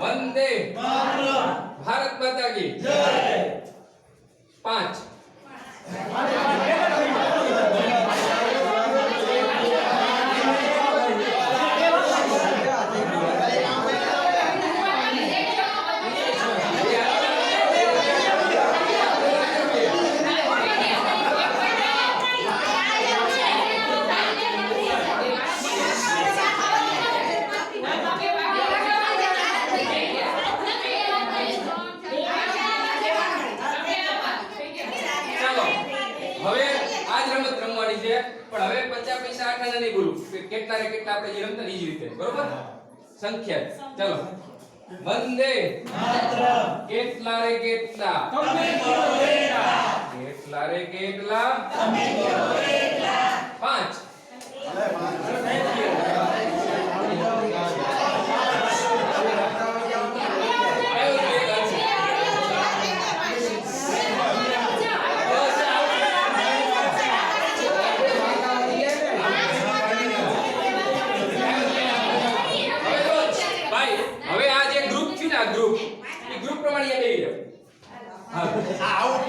वंदे भारत माता की जय। 5 હવે આજ રમત રમવાની છે પણ હવે 50 પૈસા આખાને નહીં બોલું કેટલા રે કેટલા આપણે જે રમતા ઈ જ રીતે બરોબર સંખ્યા ચલો વંદે માતરમ કેટલા રે કેટલા તમે કરો એટલા કેટલા રે કેટલા તમે કરો એટલા 5 ગ્રુપ પ્રમાણે બેહી જાવ. હા આઉટ